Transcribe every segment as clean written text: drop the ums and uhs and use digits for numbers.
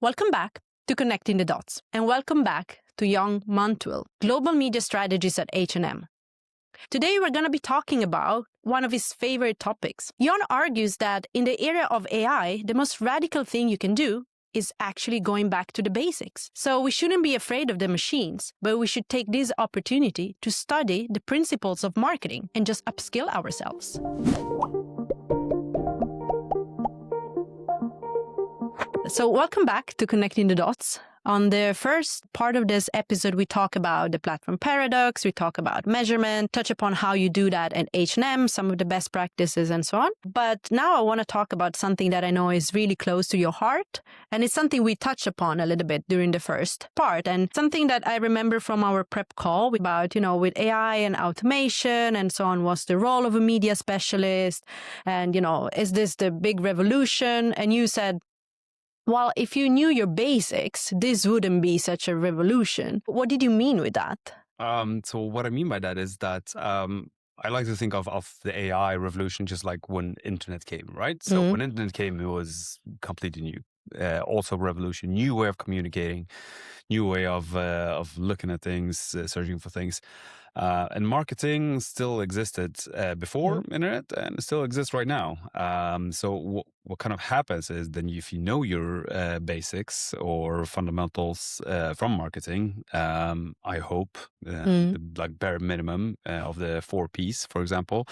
Welcome back to Connecting the Dots, and welcome back to Jan Montwill, Global Media Strategist at H&M. Today we're going to be talking about one of his favorite topics. Jan argues that in the era of AI, the most radical thing you can do is actually going back to the basics. So we shouldn't be afraid of the machines, but we should take this opportunity to study the principles of marketing and just upskill ourselves. So welcome back to Connecting the Dots. On the first part of this episode, we talk about the platform paradox, we talk about measurement, touch upon how you do that at H&M, some of the best practices and so on. But now I want to talk about something that I know is really close to your heart. And it's something we touched upon a little bit during the first part. And something that I remember from our prep call about, with AI and automation and so on was the role of a media specialist. And, is this the big revolution? And you said, well, if you knew your basics, this wouldn't be such a revolution. What did you mean with that? So what I mean by that is that I like to think of the AI revolution just like when internet came, right? So when internet came, it was completely new. Also revolution, new way of communicating, new way of looking at things, searching for things. And marketing still existed before internet and still exists right now. So what kind of happens is then if you know your basics or fundamentals from marketing, I hope, like bare minimum of the 4 Ps, for example,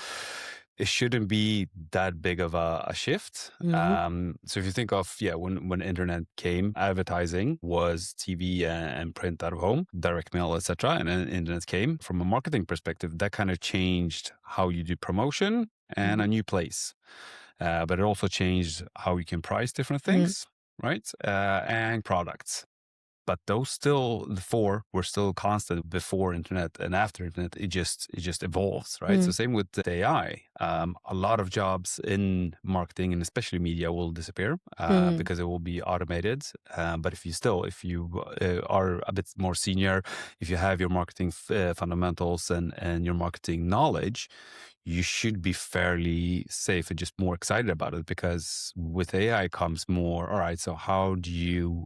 it shouldn't be that big of a shift. So if you think of, when internet came, advertising was TV and print out of home, direct mail, etc. And then internet came. From a marketing perspective, that kind of changed how you do promotion and a new place. But it also changed how you can price different things, right? And products. But those the 4 were still constant before internet and after internet. It just evolves, right? So same with the AI. A lot of jobs in marketing and especially media will disappear because it will be automated. But if you are a bit more senior, if you have your marketing fundamentals and your marketing knowledge, you should be fairly safe and just more excited about it, because with AI comes more, all right, so how do you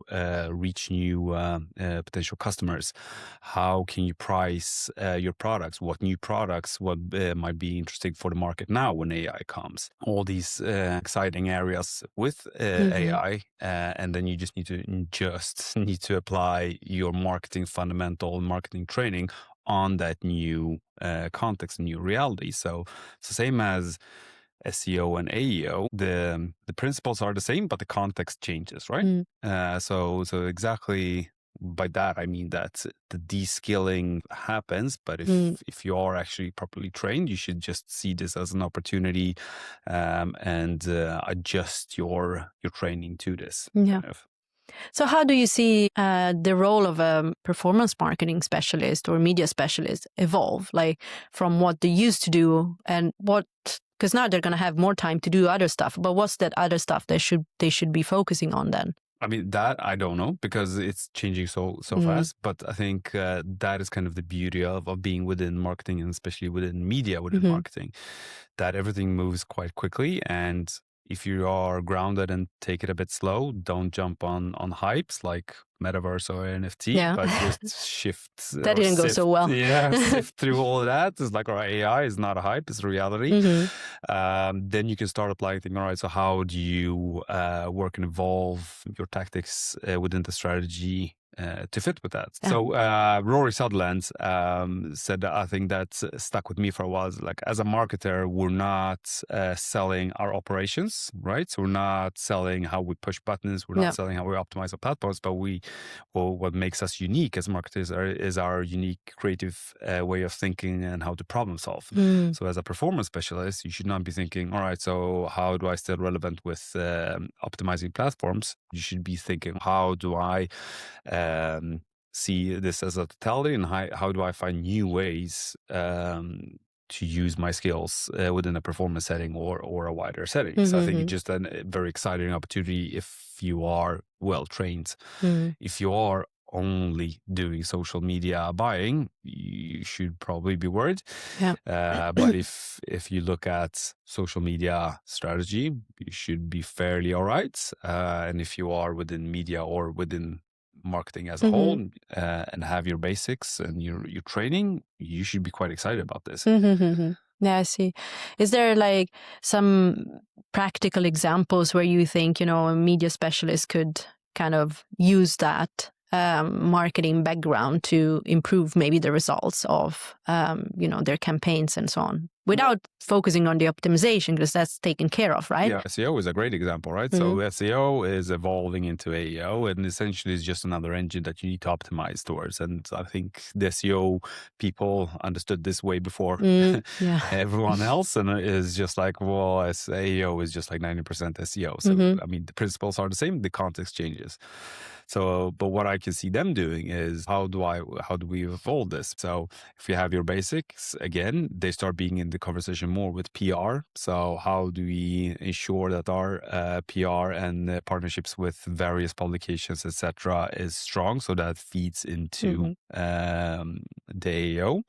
reach new potential customers? How can you price your products? What new products, what might be interesting for the market now when AI comes? All these exciting areas with AI, and then you just need to apply your marketing fundamental marketing training on that new context, new reality. So it's the same as SEO and AEO. The principles are the same, but the context changes, right? So exactly by that, I mean that the deskilling happens, but if you are actually properly trained, you should just see this as an opportunity and adjust your training to this. Kind of. So how do you see the role of a performance marketing specialist or media specialist evolve, like from what they used to do and because now they're going to have more time to do other stuff, but what's that other stuff they should be focusing on then? I mean, that I don't know, because it's changing so fast. But I think that is kind of the beauty of being within marketing, and especially within media, within marketing, that everything moves quite quickly. And if you are grounded and take it a bit slow, don't jump on hypes like metaverse or NFT, but just shift. That didn't go so well. Sift through all of that. It's like, all right, AI is not a hype, it's a reality. Then you can start applying things. All right, so how do you work and evolve your tactics within the strategy to fit with that? So Rory Sutherland said, I think that stuck with me for a while, is like, as a marketer, we're not selling our operations, right? So we're not selling how we push buttons, we're not selling how we optimize our platforms, but what makes us unique as marketers is our unique creative way of thinking and how to problem solve. So as a performance specialist, you should not be thinking, all right, so how do I stay relevant with optimizing platforms? You should be thinking, how do I see this as a totality, and how do I find new ways to use my skills within a performance setting or a wider setting. So I think it's just a very exciting opportunity if you are well trained. If you are only doing social media buying, you should probably be worried. Yeah. But if you look at social media strategy, you should be fairly all right. And if you are within media or within marketing as a whole, and have your basics and your training, you should be quite excited about this. Yeah, I see. Is there like some practical examples where you think, a media specialist could kind of use that marketing background to improve maybe the results of, their campaigns and so on, without focusing on the optimization, because that's taken care of, right? Yeah, SEO is a great example, right? So SEO is evolving into AEO, and essentially is just another engine that you need to optimize towards. And I think the SEO people understood this way before everyone else, and is just like, well, AEO is just like 90% SEO. So I mean, the principles are the same, the context changes. So, but what I can see them doing is how do we evolve this? So if you have your basics, again, they start being in the conversation more with PR. So how do we ensure that our PR and partnerships with various publications, etc., is strong, so that feeds into the AEO?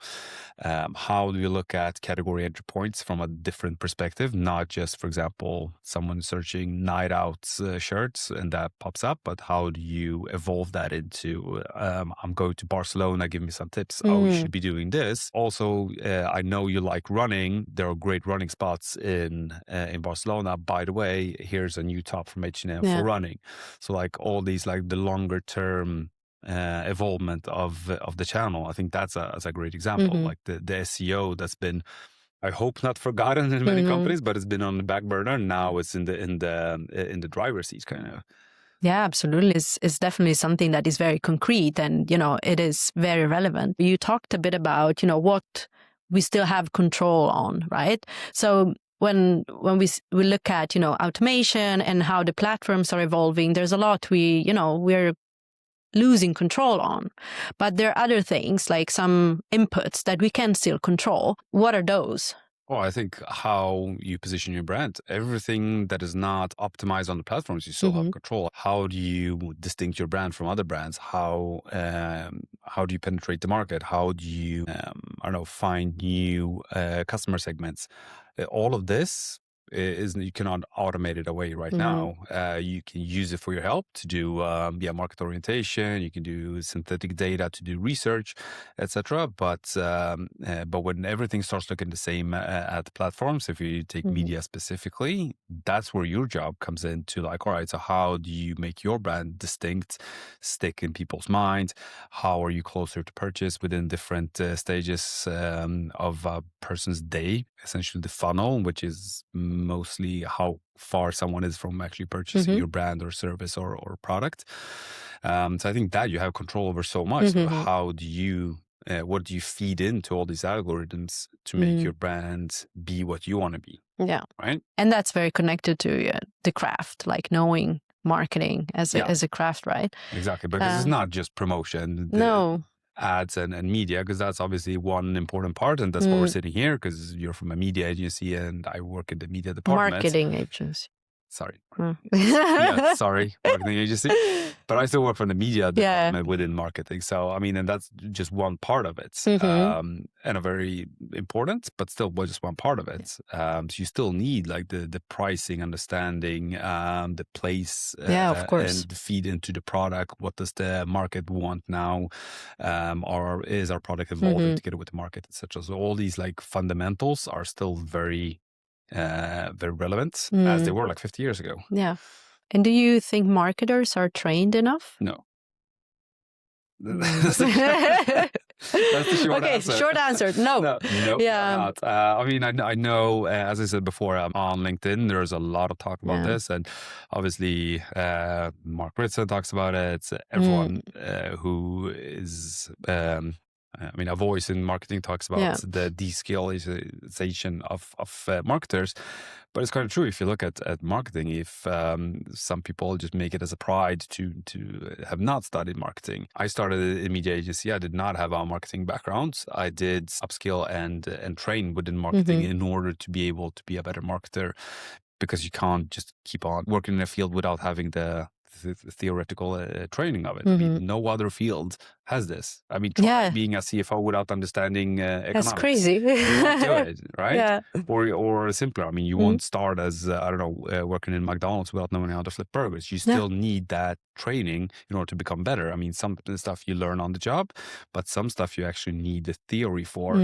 How do we look at category entry points from a different perspective? Not just, for example, someone searching night out shirts and that pops up, but how do you evolve that into I'm going to Barcelona, give me some tips. Oh, you should be doing this. Also, I know you like running. There are great running spots in Barcelona. By the way, here's a new top from H&M for running. So like all these, like the longer term evolvement of the channel. I think that's a great example. Like the SEO that's been, I hope, not forgotten in many companies, but it's been on the back burner. Now it's in the driver's seat, kind of. Yeah, absolutely. It's definitely something that is very concrete, and it is very relevant. You talked a bit about what we still have control on, right? So when we look at automation and how the platforms are evolving, there's a lot we're losing control on. But there are other things, like some inputs that we can still control. What are those? Well, I think how you position your brand, everything that is not optimized on the platforms, you still have control. How do you distinct your brand from other brands? How do you penetrate the market? How do you, find new customer segments? All of this is, you cannot automate it away right now. You can use it for your help to do market orientation. You can do synthetic data to do research, etc. But when everything starts looking the same at the platforms, if you take media specifically, that's where your job comes in to, like, all right, so how do you make your brand distinct, stick in people's minds? How are you closer to purchase within different stages of a person's day, essentially the funnel, which is mostly how far someone is from actually purchasing your brand or service or product. So I think that you have control over so much. So how do you, what do you feed into all these algorithms to make your brand be what you want to be? Yeah. Right. And that's very connected to the craft, like knowing marketing as a craft, right? Exactly. Because it's not just promotion. No. Ads and media, because that's obviously one important part, and that's why we're sitting here, because you're from a media agency and I work in the media department. Marketing agency. Sorry. Marketing agency. But I still work from the media department within marketing. So, I mean, and that's just one part of it. And a very important, but still just one part of it. So you still need like the pricing, understanding, the place, of course, and feed into the product. What does the market want now? Or is our product evolving together with the market, etc. So all these like fundamentals are still very relevant as they were like 50 years ago. Yeah. And do you think marketers are trained enough? No. That's the short answer. Okay, short answer. No. No, not. I mean, I know, as I said before, on LinkedIn, there's a lot of talk about this. And obviously, Mark Ritson talks about it. Everyone who is... a voice in marketing talks about the deskillization of marketers. But it's kind of true if you look at marketing. If some people just make it as a pride to have not studied marketing. I started in media agency. I did not have a marketing background. I did upskill and train within marketing in order to be able to be a better marketer, because you can't just keep on working in a field without having the the theoretical training of it. I mean, no other field has this. I mean, try being a CFO without understanding economics. That's crazy. You won't do it, right? Yeah. Or simpler. I mean, you won't start as, I don't know, working in McDonald's without knowing how to flip burgers. You still need that training in order to become better. I mean, some stuff you learn on the job, but some stuff you actually need the theory for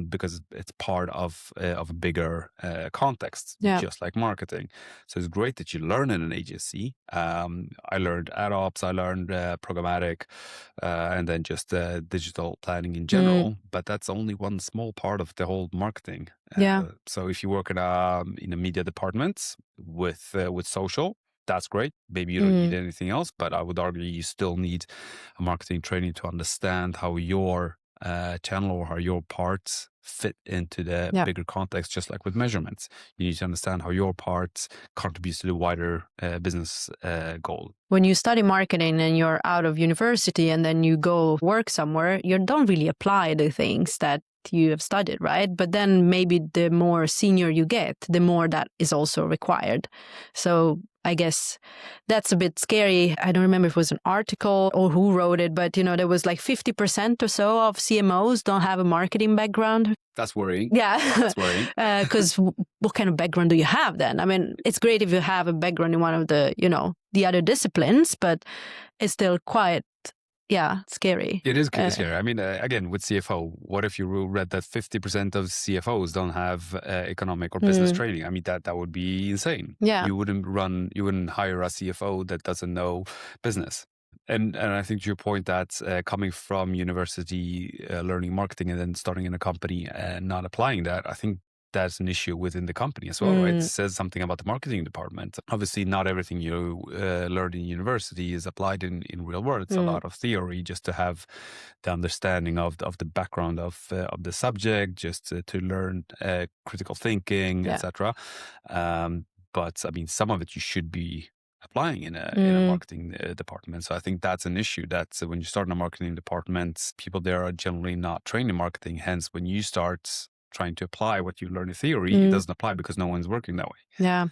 because it's part of a bigger context, just like marketing. So it's great that you learn in an agency. I learned ad ops, I learned programmatic, and then just digital planning in general. But that's only one small part of the whole marketing. So if you work in a media department with social, that's great. Maybe you don't need anything else, but I would argue you still need a marketing training to understand how your channel or how your parts fit into the bigger context, just like with measurements. You need to understand how your part contributes to the wider business goal. When you study marketing and you're out of university and then you go work somewhere, you don't really apply the things that you have studied, right? But then maybe the more senior you get, the more that is also required. So I guess that's a bit scary. I don't remember if it was an article or who wrote it, but there was like 50% or so of CMOs don't have a marketing background. That's worrying. Yeah. That's worrying. Because what kind of background do you have then? I mean, it's great if you have a background in one of the, the other disciplines, but it's still quite scary. It is scary. I mean, again, with CFO, what if you read that 50% of CFOs don't have economic or business training? I mean, that would be insane. Yeah. You wouldn't hire a CFO that doesn't know business. And I think to your point that coming from university, learning marketing and then starting in a company and not applying that, I think that's an issue within the company as well, right? It says something about the marketing department. Obviously, not everything you learned in university is applied in real world. It's a lot of theory just to have the understanding of the background of the subject, just to learn critical thinking, etc. But I mean, some of it you should be applying in a marketing department. So I think that's an issue that when you start in a marketing department, people there are generally not trained in marketing. Hence, when you start trying to apply what you learn in theory, it doesn't apply because no one's working that way. Yeah.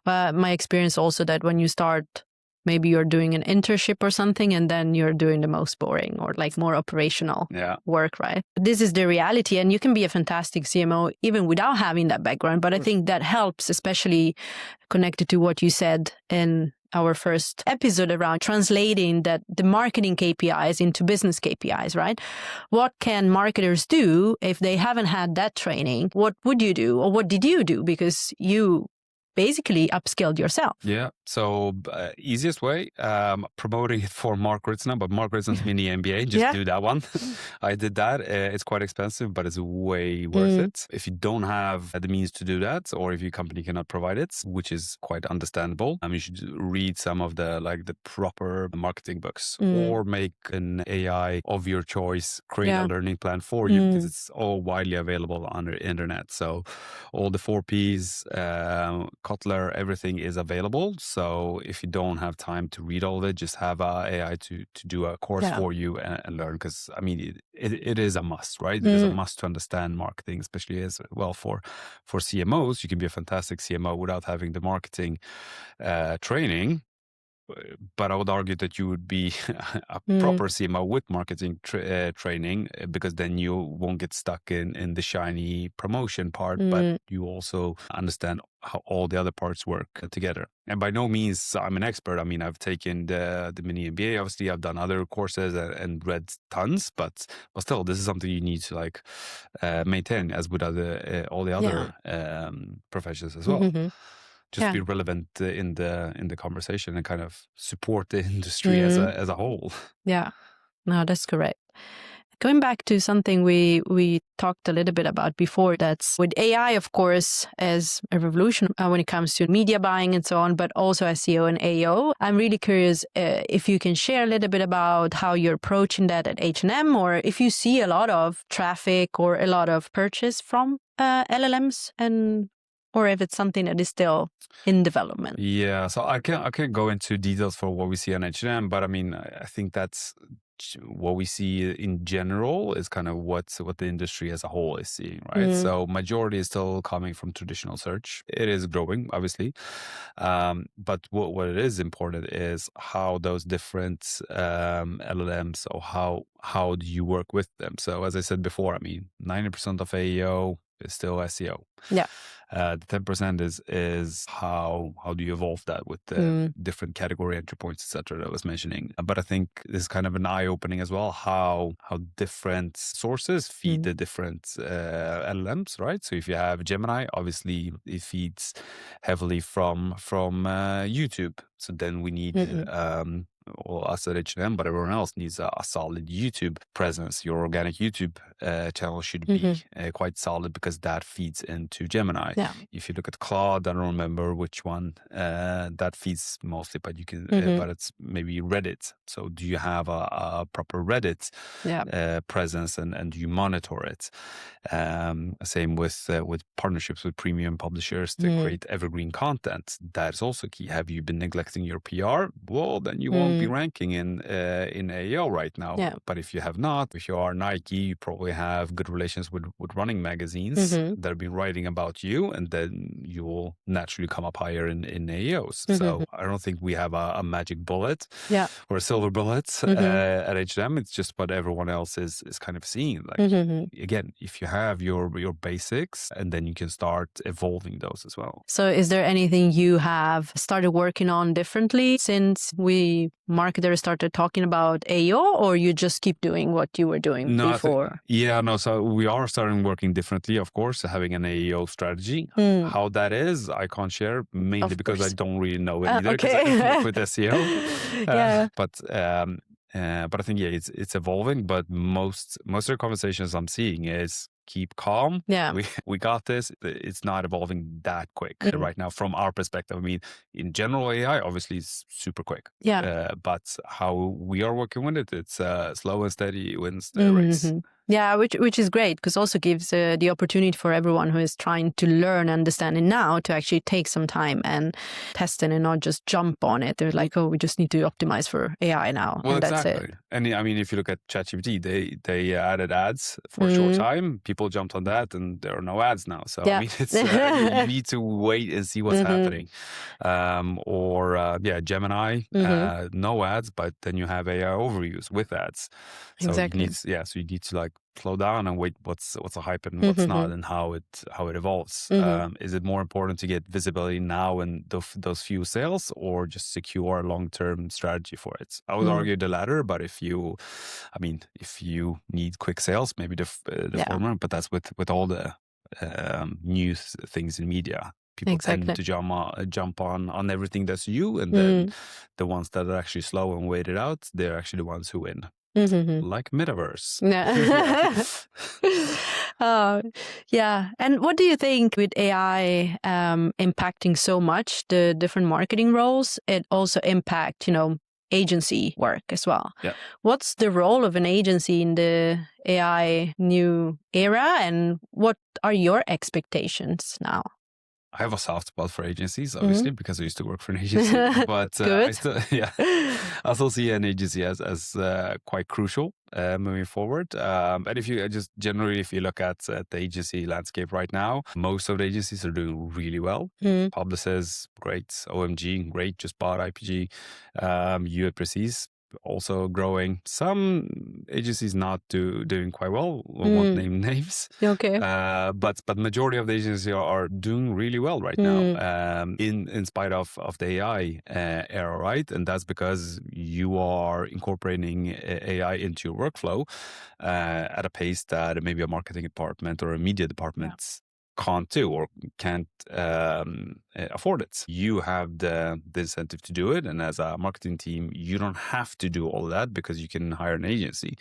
Well, my experience also that when you start, maybe you're doing an internship or something, and then you're doing the most boring or like more operational work, right? This is the reality. And you can be a fantastic CMO even without having that background. But I think that helps, especially connected to what you said in our first episode around translating the marketing KPIs into business KPIs, right? What can marketers do if they haven't had that training? What would you do, or what did you do? Because you basically upskilled yourself. Yeah. So easiest way, promoting it for Mark Ritzner, but Mark Ritzner's mini MBA, just do that one. I did that. It's quite expensive, but it's way worth it. If you don't have the means to do that, or if your company cannot provide it, which is quite understandable, you should read some of the proper marketing books or make an AI of your choice, create a learning plan for you, because it's all widely available on the internet. So all the 4 Ps, Kotler, everything is available. So if you don't have time to read all of it, just have AI to do a course for you and learn. Because I mean, it is a must, right? It is a must to understand marketing, especially as well for CMOs. You can be a fantastic CMO without having the marketing training. But I would argue that you would be a proper CMO with marketing training, because then you won't get stuck in the shiny promotion part, but you also understand how all the other parts work together. And by no means I'm an expert. I mean, I've taken the mini MBA, obviously I've done other courses and read tons, but still, this is something you need to maintain, as with all the other professions as well. Just be relevant in the conversation and kind of support the industry as a whole. Yeah, no, that's correct. Going back to something we talked a little bit about before, that's with AI, of course, as a revolution when it comes to media buying and so on, but also SEO and AEO. I'm really curious if you can share a little bit about how you're approaching that at H&M, or if you see a lot of traffic or a lot of purchase from LLMs, or if it's something that is still in development. Yeah, so I can't go into details for what we see on H&M, but I mean, I think that's what we see in general is kind of what the industry as a whole is seeing, right? So majority is still coming from traditional search. It is growing, obviously. But what it is important is how those different LLMs, or how do you work with them? So as I said before, I mean, 90% of AEO is still SEO. Yeah. The 10% is how do you evolve that with the different category entry points, etc. that I was mentioning. But I think this is kind of an eye-opening as well, how different sources feed the different LLMs, right? So if you have Gemini, obviously it feeds heavily from YouTube. So then we need or us at H&M, but everyone else needs a solid YouTube presence. Your organic YouTube channel should be quite solid, because that feeds into Gemini. Yeah. If you look at Claude, I don't remember which one that feeds mostly, but you can, but it's maybe Reddit. So do you have a proper Reddit presence, and do you monitor it? Same with partnerships with premium publishers to create evergreen content. That's also key. Have you been neglecting your PR? Well, then you won't be ranking in AEO right now. Yeah. But if you have not, if you are Nike, you probably have good relations with running magazines that have been writing about you, and then you will naturally come up higher in AEOs. So I don't think we have a magic bullet or a silver bullet at H&M. It's just what everyone else is kind of seeing. Like again, if you have your basics, and then you can start evolving those as well. So is there anything you have started working on differently since we marketers started talking about AEO, or you just keep doing what you were doing before? So we are starting working differently, of course, having an AEO strategy. How that is, I can't share, mainly because I don't really know it either, because I don't work with SEO. But I think, it's evolving, but most of the conversations I'm seeing is keep calm. Yeah. We got this. It's not evolving that quick right now from our perspective. I mean, in general, AI obviously is super quick. Yeah. But how we are working with it, it's slow and steady wins the race. Yeah, which is great, because also gives the opportunity for everyone who is trying to learn, understand it now, to actually take some time and test it and not just jump on it. They're like, oh, we just need to optimize for AI now. Well, and exactly. That's it. And I mean, if you look at ChatGPT, they added ads for a short time. People jumped on that, and there are no ads now. So I mean, it's you need to wait and see what's happening. Gemini, no ads, but then you have AI overviews with ads. So exactly. you need to like slow down and wait what's a hype and what's not, and how it evolves. Is it more important to get visibility now and those few sales, or just secure a long-term strategy for it? I would argue the latter, but if you need quick sales, maybe the former. But that's with all the new things in media. People tend to jump on everything that's new, and then the ones that are actually slow and wait it out, they're actually the ones who win. Like metaverse. And what do you think with AI impacting so much the different marketing roles? It also impact, agency work as well. What's the role of an agency in the AI new era, and what are your expectations now? I have a soft spot for agencies, obviously, because I used to work for an agency. But I still see an agency as quite crucial moving forward. And if you if you look at the agency landscape right now, most of the agencies are doing really well. Publicis, great. OMG, great. Just bought IPG. You at Precis, also growing. Some agencies not doing quite well. We won't name names. Okay. But majority of the agencies are doing really well right now, in spite of the AI era, right? And that's because you are incorporating AI into your workflow at a pace that maybe a marketing department or a media department can't do or can't afford it. You have the incentive to do it, and as a marketing team, you don't have to do all that because you can hire an agency.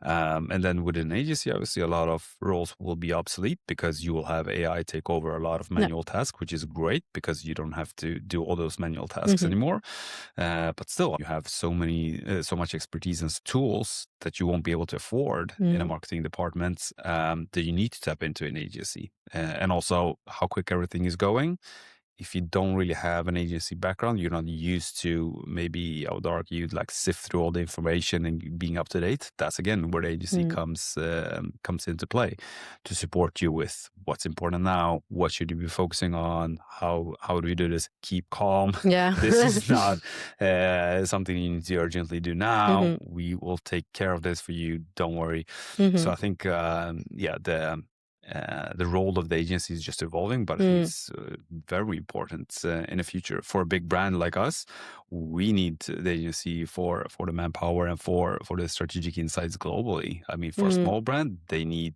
And then within an agency, obviously, a lot of roles will be obsolete because you will have AI take over a lot of manual tasks, which is great because you don't have to do all those manual tasks anymore. But still, you have so much expertise and tools that you won't be able to afford in a marketing department that you need to tap into an agency. And also how quick everything is going. if you don't really have an agency background, you're not used to, maybe I would argue, like sift through all the information and being up to date. That's again where the agency comes into play to support you with what's important now, what should you be focusing on, how do we do this? Keep calm. Yeah. This is not something you need to urgently do now. We will take care of this for you. Don't worry. So I think, the role of the agency is just evolving, but I think it's very important in the future. For a big brand like us, we need the agency for the manpower and for the strategic insights globally. I mean, for a small brand, they need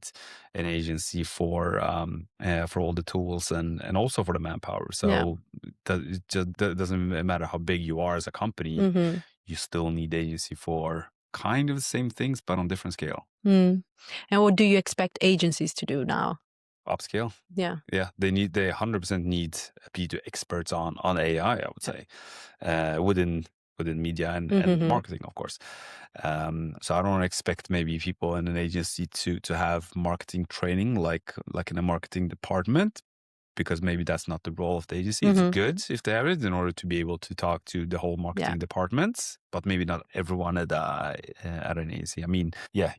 an agency for all the tools and also for the manpower. So it just doesn't matter how big you are as a company, you still need agency for kind of the same things, but on different scale. And what do you expect agencies to do now? Upscale. Yeah. They 100% need P2 experts on AI, I would say, within media and marketing, of course. So I don't expect maybe people in an agency to have marketing training like in a marketing department, because maybe that's not the role of the agency. It's good if they have it in order to be able to talk to the whole marketing departments, but maybe not everyone at an agency. I mean,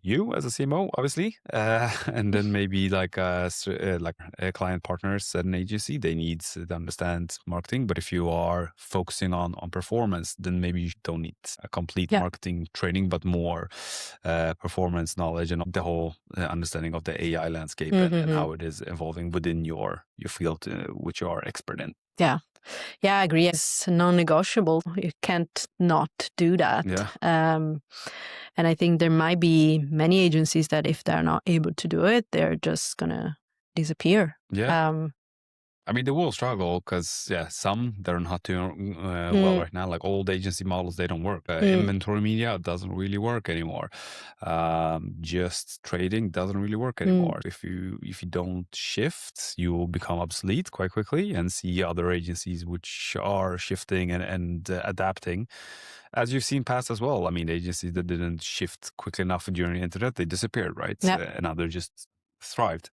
you as a CMO, obviously, and then maybe like client partners at an agency, they need to understand marketing. But if you are focusing on performance, then maybe you don't need a complete marketing training, but more performance knowledge and the whole understanding of the AI landscape and how it is evolving within your field, which you are expert in. Yeah, I agree. It's non-negotiable. You can't not do that. Yeah. And I think there might be many agencies that if they're not able to do it, they're just gonna disappear. Yeah. I mean, they will struggle because, some they're not doing well right now. Like old agency models, they don't work. Inventory media doesn't really work anymore. Just trading doesn't really work anymore. If you don't shift, you will become obsolete quite quickly and see other agencies which are shifting and adapting. As you've seen past as well. I mean, agencies that didn't shift quickly enough during the internet, they disappeared, right? And now they're just thrived.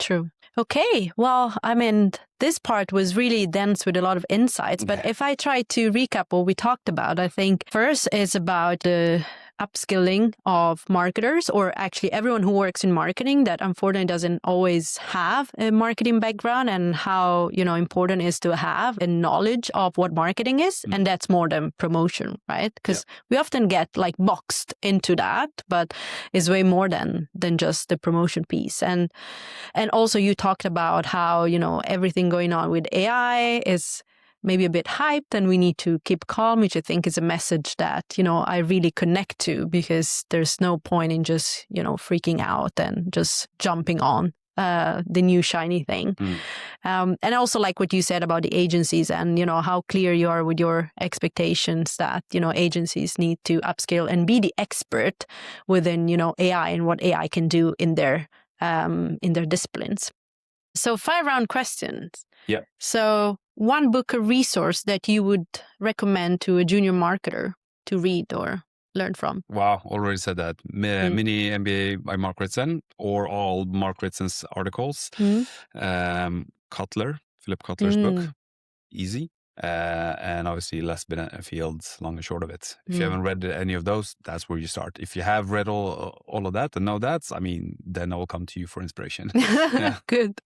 True. Okay. Well, I mean, this part was really dense with a lot of insights, but if I try to recap what we talked about, I think first is about the upskilling of marketers, or actually everyone who works in marketing that unfortunately doesn't always have a marketing background, and how, important it is to have a knowledge of what marketing is. And that's more than promotion, right? Because we often get like boxed into that, but it's way more than just the promotion piece. And also you talked about how, everything going on with AI is maybe a bit hyped and we need to keep calm, which I think is a message that, I really connect to, because there's no point in just, freaking out and just jumping on the new shiny thing. And also like what you said about the agencies and, how clear you are with your expectations that, agencies need to upscale and be the expert within, AI and what AI can do in their disciplines. So 5-round questions. Yeah. So one book or resource that you would recommend to a junior marketer to read or learn from? Wow, already said that. Mini MBA by Mark Ritson, or all Mark Ritson's articles. Philip Kotler's book, easy. And obviously Les Benfield, long and short of it. If you haven't read any of those, that's where you start. If you have read all of that and know that, I mean, then I will come to you for inspiration. Good.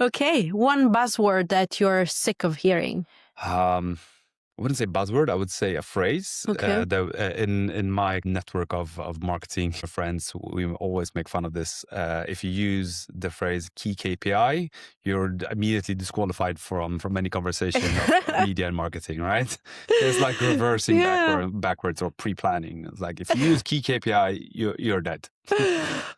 Okay, one buzzword that you're sick of hearing. I wouldn't say buzzword. I would say a phrase. Okay. In my network of marketing friends, we always make fun of this. If you use the phrase key KPI, you're immediately disqualified from any conversation of media and marketing, right? It's like reversing backwards or pre-planning. It's like if you use key KPI, you're dead.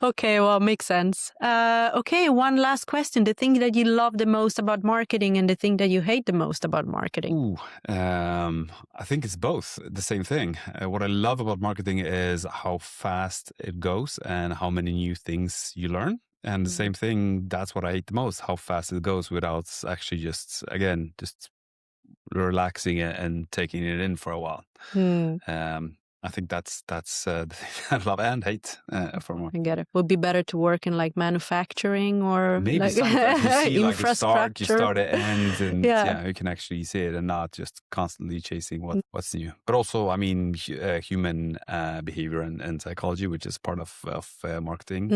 Okay, well, makes sense. Okay, one last question. The thing that you love the most about marketing and the thing that you hate the most about marketing? I think it's both the same thing. What I love about marketing is how fast it goes and how many new things you learn. And the same thing, that's what I hate the most, how fast it goes without actually just relaxing and taking it in for a while. I think that's the thing I love and hate for more. I get it. Would be better to work in like manufacturing or maybe like sometimes you see like the infrastructure. start, the end, and Yeah. you can actually see it and not just constantly chasing what's new. But also, I mean, human behavior and psychology, which is part of marketing,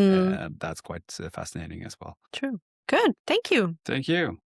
that's quite fascinating as well. True. Good. Thank you. Thank you.